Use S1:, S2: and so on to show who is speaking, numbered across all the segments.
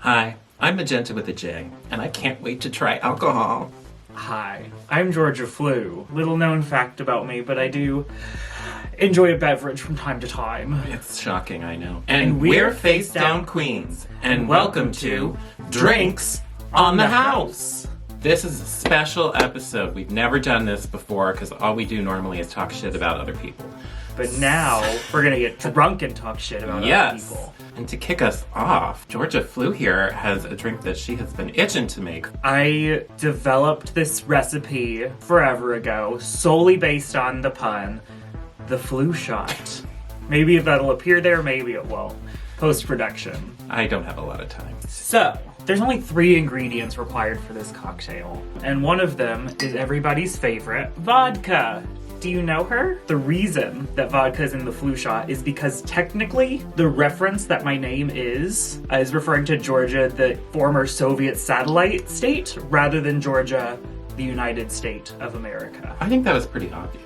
S1: Hi, I'm Magenta with a J, and I can't wait to try alcohol.
S2: Hi, I'm Georgia Flu. Little known fact about me, but I do enjoy a beverage from time to time.
S1: It's shocking, I know. And we're Face Down Queens, and welcome to Drinks on the House. This is a special episode. We've never done this before because all we do normally is talk shit about other people.
S2: But now we're gonna get drunk and talk shit about other people.
S1: And to kick us off, Georgia Flu here has a drink that she has been itching to make.
S2: I developed this recipe forever ago, solely based on the pun, the flu shot. Maybe that'll appear there, maybe it won't. Post-production.
S1: I don't have a lot of time.
S2: So, there's only 3 ingredients required for this cocktail. And one of them is everybody's favorite, vodka. Do you know her? The reason that vodka is in the flu shot is because technically the reference that my name is referring to Georgia, the former Soviet satellite state, rather than Georgia, the United States of America.
S1: I think that was pretty obvious.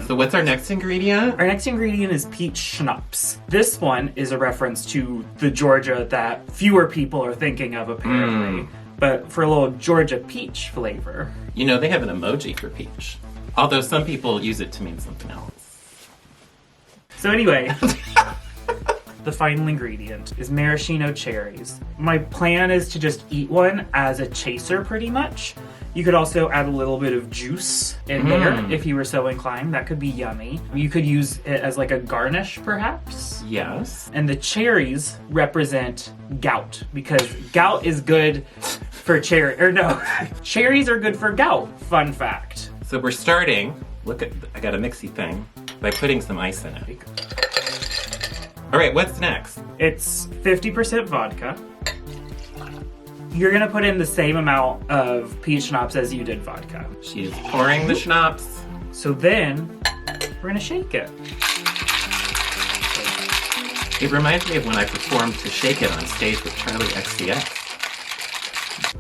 S1: So what's our next ingredient?
S2: Our next ingredient is peach schnapps. This one is a reference to the Georgia that fewer people are thinking of apparently. But for a little Georgia peach flavor.
S1: You know, they have an emoji for peach. Although some people use it to mean something else.
S2: So anyway, the final ingredient is maraschino cherries. My plan is to just eat one as a chaser pretty much. You could also add a little bit of juice in there if you were so inclined. That could be yummy. You could use it as like a garnish perhaps.
S1: Yes.
S2: And the cherries represent gout because gout is good for cherries are good for gout. Fun fact.
S1: So we're starting, I got a mixy thing, by putting some ice in it. All right, what's next?
S2: It's 50% vodka. You're gonna put in the same amount of peach schnapps as you did vodka.
S1: She is pouring the schnapps.
S2: So then, we're gonna shake it.
S1: It reminds me of when I performed To Shake It on stage with Charlie XCX.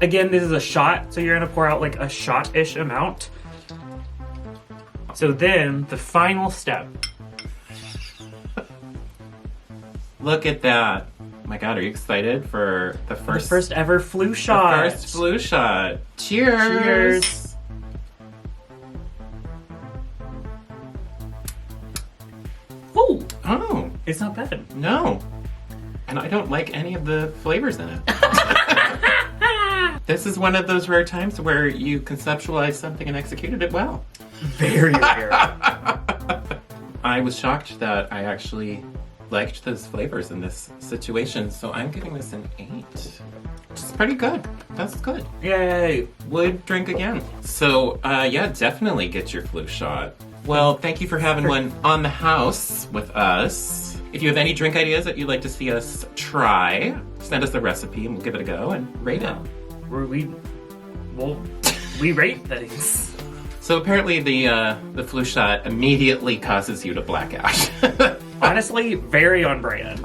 S2: Again, this is a shot, so you're gonna pour out like a shot-ish amount. So then, the final step.
S1: Look at that. Oh my God, are you excited for the first
S2: ever flu shot?
S1: The first flu shot. Cheers.
S2: Cheers. Ooh.
S1: Oh.
S2: It's not bad.
S1: No. And I don't like any of the flavors in it. This is one of those rare times where you conceptualized something and executed it well.
S2: Very rare.
S1: I was shocked that I actually liked those flavors in this situation, so I'm giving this an 8. It's pretty good. That's good.
S2: Yay.
S1: Would drink again. So, yeah, definitely get your flu shot. Well, thank you for having one on the house with us. If you have any drink ideas that you'd like to see us try, send us a recipe and we'll give it a go and rate it.
S2: We rate things.
S1: So apparently the flu shot immediately causes you to black out.
S2: Honestly, very on brand.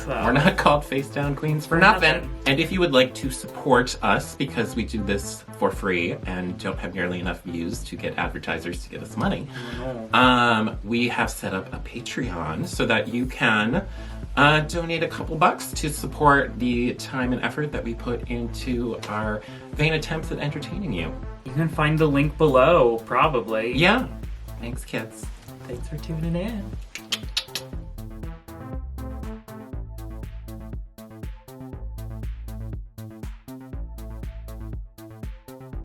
S1: We're not called Face Down Queens for nothing. And if you would like to support us, because we do this for free and don't have nearly enough views to get advertisers to give us money, we have set up a Patreon so that you can donate a couple bucks to support the time and effort that we put into our vain attempts at entertaining you.
S2: You can find the link below, probably.
S1: Yeah. Thanks, kids.
S2: Thanks for tuning in.